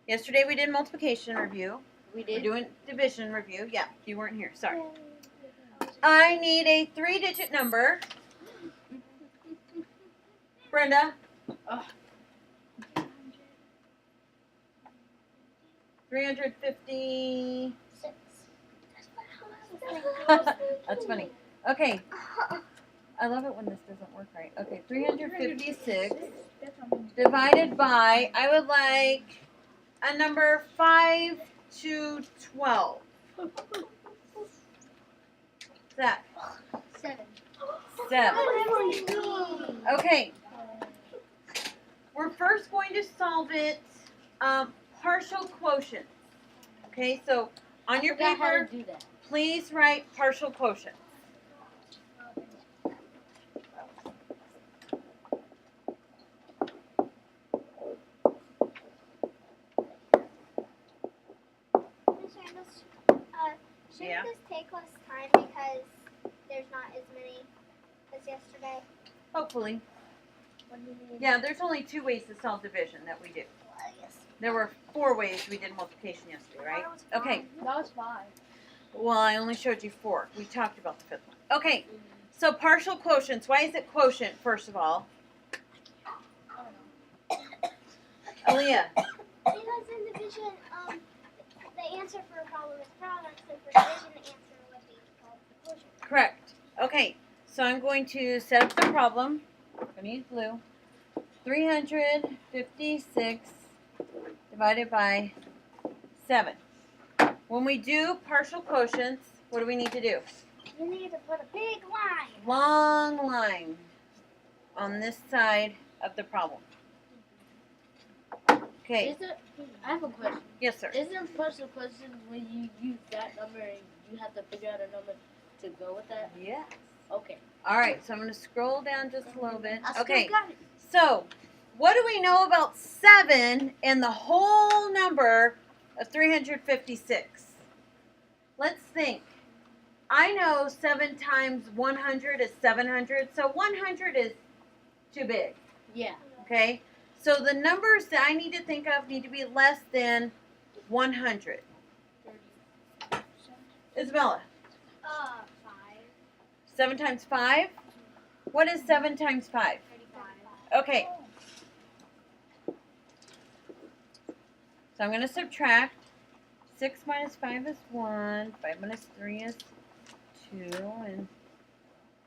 Yesterday we did multiplication review. We did. We're doing division review. Yeah, you weren't here. Sorry. I need a 3-digit number. Brenda. Oh. 356. 6. That's funny. Okay. I love it when this doesn't work right. Okay, 356 divided by, I would like a number 5 to 12. What's that? 7. 7. Okay. We're first going to solve it partial quotient. Okay, so on your How paper, to do that. please write partial quotient. Shouldn't this take less time because there's not as many as yesterday? Hopefully. What do you mean? Yeah, there's only 2 ways to solve division that we do. Yes. There were 4 ways we did multiplication yesterday, right? Okay. That was 5. Well, I only showed you 4. We talked about the 5th one. Okay. So partial quotients. Why is it quotient, first of all? Aaliyah. Because in division, the answer for a problem is product, so for division, the answer would be called quotient. Correct. Okay. So I'm going to set up the problem. I'm going to use blue. 356 divided by 7. When we do partial quotients, what do we need to do? You need to put a big line. Long line on this side of the problem. Okay. I have a question. Yes, sir. Isn't partial questions when you use that number and you have to figure out a number to go with that? Yes. Okay. All right, so I'm going to scroll down just a little bit. I Okay, still got it. so what do we know about 7 and the whole number of 356? Let's think. I know 7 times 100 is 700, so 100 is too big, Yeah. okay? So the numbers that I need to think of need to be less than 100. Isabella, 5. 7 times 5? What is 7 times 5? 35. Okay. So I'm going to subtract. 6 minus 5 is 1. 5 minus 3 is 2. And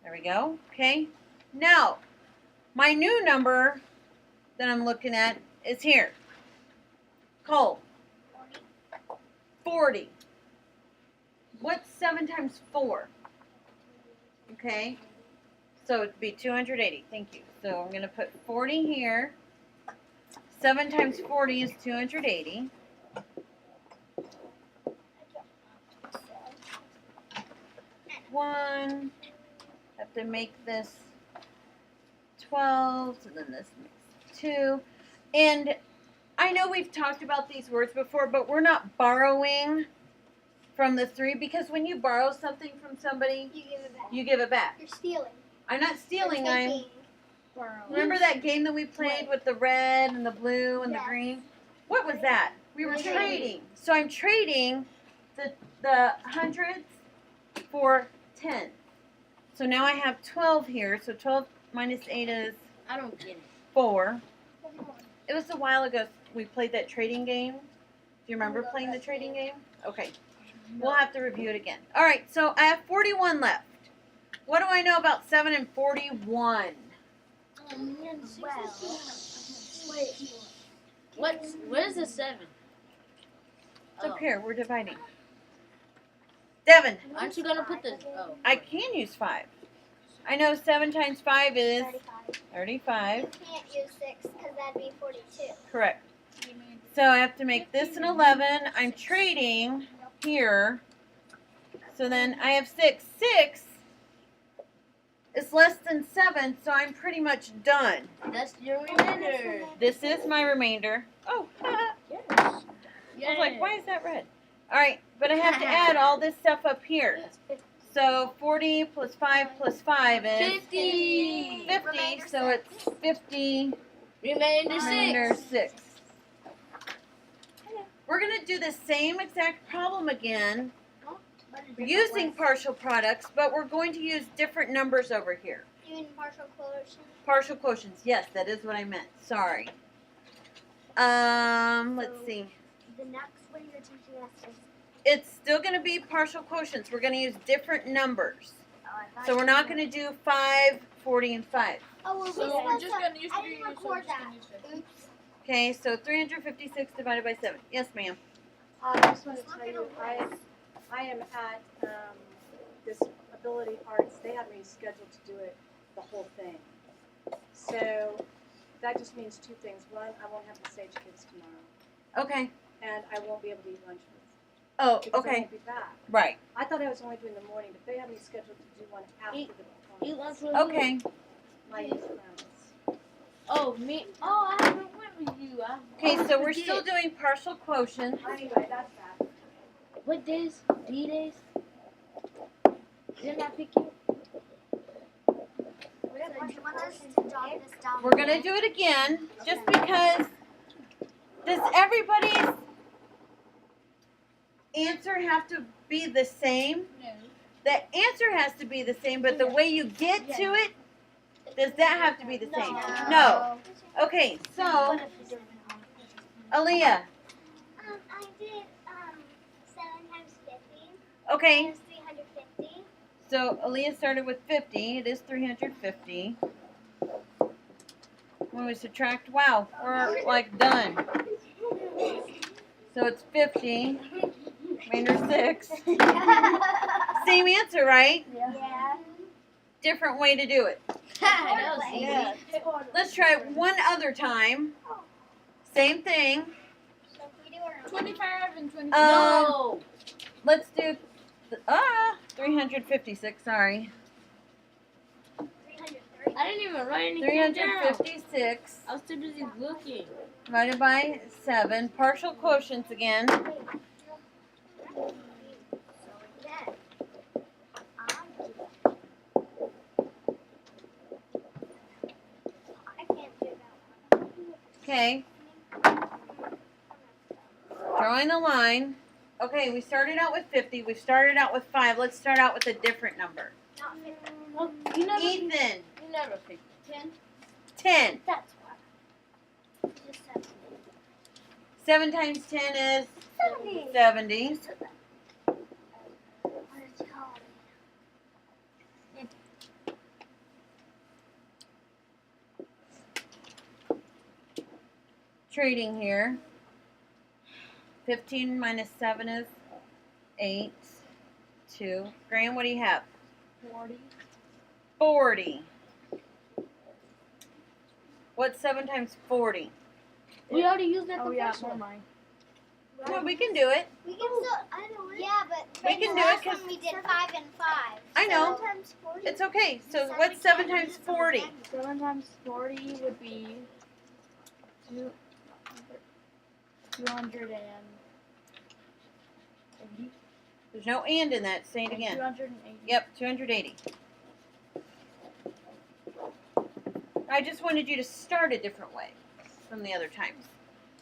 there we go. Okay. Now, my new number that I'm looking at is here. Cole. 40. What's 7 times 4? Okay. So it'd be 280. Thank you. So I'm going to put 40 here. 7 times 40 is 280. One. Have to make this 12. So then this makes 2. And I know we've talked about these words before, but we're not borrowing from the 3 because when you borrow something from somebody, You give it back. you give it back. You're stealing. I'm not stealing. You're I'm. taking. Remember that game that we played with the red and the blue and the Yes. green? What was that? We were Trading. trading. So I'm trading the hundreds for 10. So now I have 12 here. So 12 minus 8 is I don't get it. 4. It was a while ago we played that trading game. Do you remember playing the trading game? Okay. We'll have to review it again. All right. So I have 41 left. What do I know about 7 and 41? Where's the 7? It's up here. We're dividing. Devin, Aren't you gonna put the? Oh. I can use 5. I know 7 times 5 is 35. 35. You can't use 6 because that'd be 42. Correct. So I have to make this an 11. I'm trading here. So then I have 6. 6 is less than 7, so I'm pretty much done. That's your remainder. This is my remainder. Oh, I Yes. was like, why is that red? All right, but I have to add all this stuff up here. So 40 plus 5 plus 5 is 50. 50, so it's 50. Remainder 6. Remainder 6. do the same exact problem again But a different using way. partial products, but we're going to use different numbers over here. You mean partial quotient? Partial quotients. Yes, that is what I meant. Sorry. Let's see. The next way you're teaching us is. It's still going to be partial quotients. We're going to use different numbers. So we're not going to do 5, 40, and 5. Oh, well, So we're just gonna use I 3. didn't record that. Oops. Okay, so 356 divided by 7. Yes, ma'am. I just want to tell you, I am at this Ability Arts. They have me scheduled to do it, the whole thing. So that just means 2 things. One, I won't have the Sage Kids tomorrow, Okay. and I won't be able to eat lunch with Oh, because I okay. won't be back. Right. I thought I was only doing the morning, but they have me scheduled to do one after Eat- the Eat performance. lunch with me. Okay. My friends. Oh, me. Oh, I haven't went with you. Okay, so we're still doing partial quotients. Anyway, that's that. What days? D-days? Didn't I pick you? So do you want us to jot this down? We're going to do it again just because does everybody's answer have to be the same? No. The answer has to be the same, but the way you get to it, does that have to be the same? No. Okay, so, Aaliyah, I did 7 times 50. okay, Minus 350. so Aaliyah started with 50. It is 350. When we subtract, wow, we're like done. So it's 50, remainder 6. Same answer, right? Yeah. Different way to do it. That was easy. Yeah. Let's try it one other time. Same thing. So if we do our 25 and 25. No. Let's do 356, sorry. 330. I didn't even write anything down. 356 I was too busy looking. divided by 7. Partial quotients again. So again, I can't do that one. Okay. Drawing the line. Okay, we started out with 50. We started out with 5. Let's start out with a different number. Not 50. Well, you never, Ethan, you never picked 10. 10. That's why. Just 70. 7 times 10 is 70. 70. What is it called? Trading here. 15 minus 7 is 8. 2. Graham, what do you have? 40. 40. What's 7 times 40? We already used that Oh, the yeah, first never one. mind. No, we can do it. We can still, I know it. Yeah, but We can the do it last 'cause- one we did 5 and 5. I know. 7 times 40. It's okay. So what's 7 times 40? 7 times 40 would be 280. There's no and in that. Say it again. 280. Yep, 280. I just wanted you to start a different way from the other times.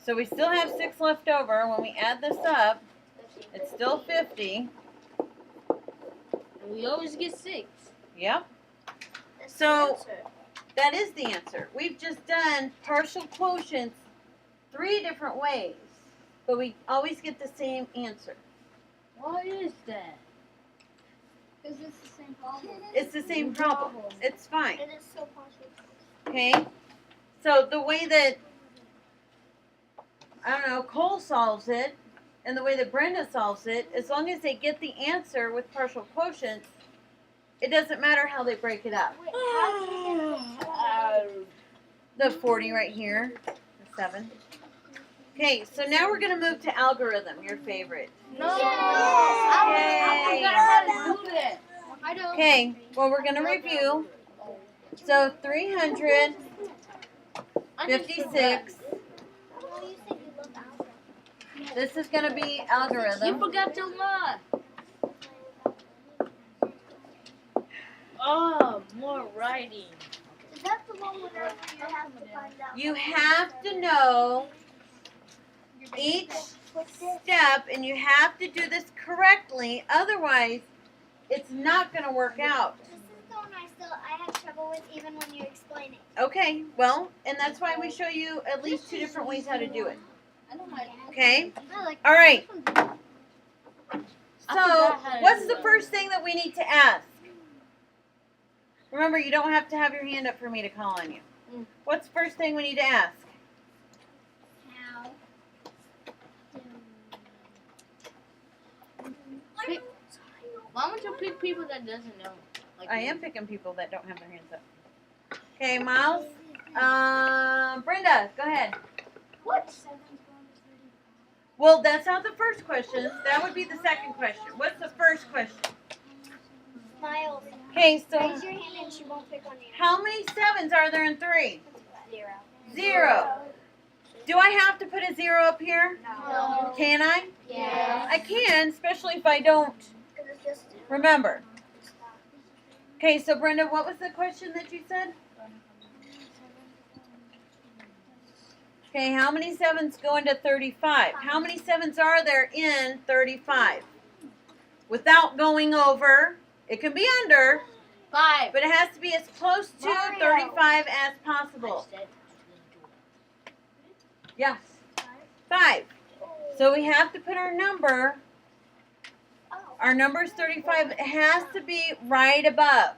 So we still have 6 left over. When we add this up, it's still 50. And we always get 6. Yep, That's So- the answer. that is the answer. We've just done partial quotients 3 different ways, but we always get the same answer. What is that? Because it's the same problem. It's the same problem. It's fine. It is so partial. Okay? So the way that, I don't know, Cole solves it and the way that Brenda solves it, as long as they get the answer with partial quotients, it doesn't matter how they break it up. Wait, how do you get The 40 right here, the 7. Okay, so now we're going to move to algorithm, your favorite. No! Yes. I forgot how to do that. I don't. Okay, well, we're going to review. So 356 Oh, you said you love algebra. This is going to be You algorithm. forgot your mod. Oh, more writing. Is that the one where you have to find out? You have to know each step, and you have to do this correctly. Otherwise, it's not going to work out. This is the one I have trouble with even when you explain it. Okay, well, and that's why we show you at least 2 different ways how to do it. I don't like. Okay? I like All right. I So, forgot how to what's do the that. first thing that we need to ask? Remember, you don't have to have your hand up for me to call on you. Mm. What's the first thing we need to ask? how. Why would you pick people that doesn't know? Like I me? am picking people that don't have their hands up. Okay, Miles. Brenda, go ahead. What? Well, that's not the first question. That would be the second question. What's the first question? Miles. Okay, so Raise your hand and she won't pick on you. how many 7s are there in 3? 0. 0. Do I have to put a 0 up here? No. Can I? Yeah. I can, especially if I don't remember. Okay, so Brenda, what was the question that you said? Okay, how many 7s go into 35? How many 7s are there in 35? Without going over, it can be under, 5. but it has to be as close to Mario. 35 as possible. I said Yes. 5. So we have to put our number. Our number is 35. It has to be right above.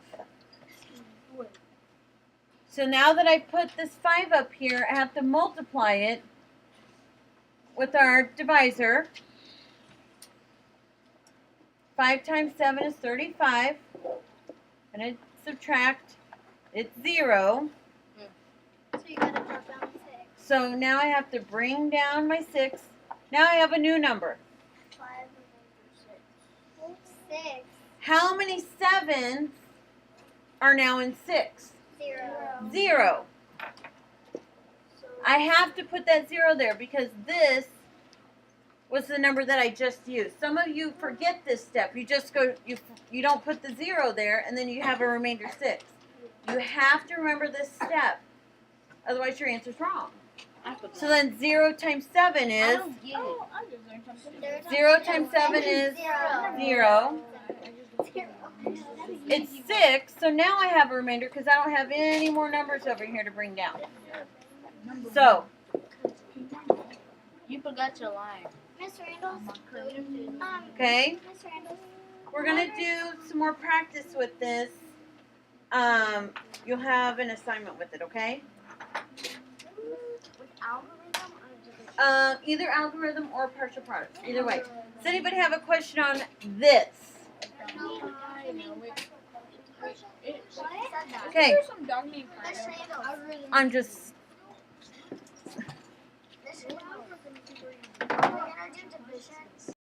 So now that I put this 5 up here, I have to multiply it with our divisor. 5 times 7 is 35. I'm going to subtract. It's 0. So you gotta drop down 6. So now I have to bring down my 6. Now I have a new number. 5 and 6. 6. How many 7s are now in 6? 0. 0. I have to put that 0 there because this was the number that I just used. Some of you forget this step. You just go, you don't put the 0 there, and then you have a remainder 6. You have to remember this step. Otherwise, your answer's wrong. I forgot. So then 0 times 7 I is, don't get it. 0 times 7 is 0. It's 6, so now I have a remainder because I don't have any more numbers over here to bring down. So, You forgot your line. Miss Randall? okay, Miss Randall? we're going to do some more practice with this. You'll have an assignment with it, okay? With algorithm or Either algorithm or partial products, either way. Does anybody have a question on this? Okay, Miss Randall. I'm just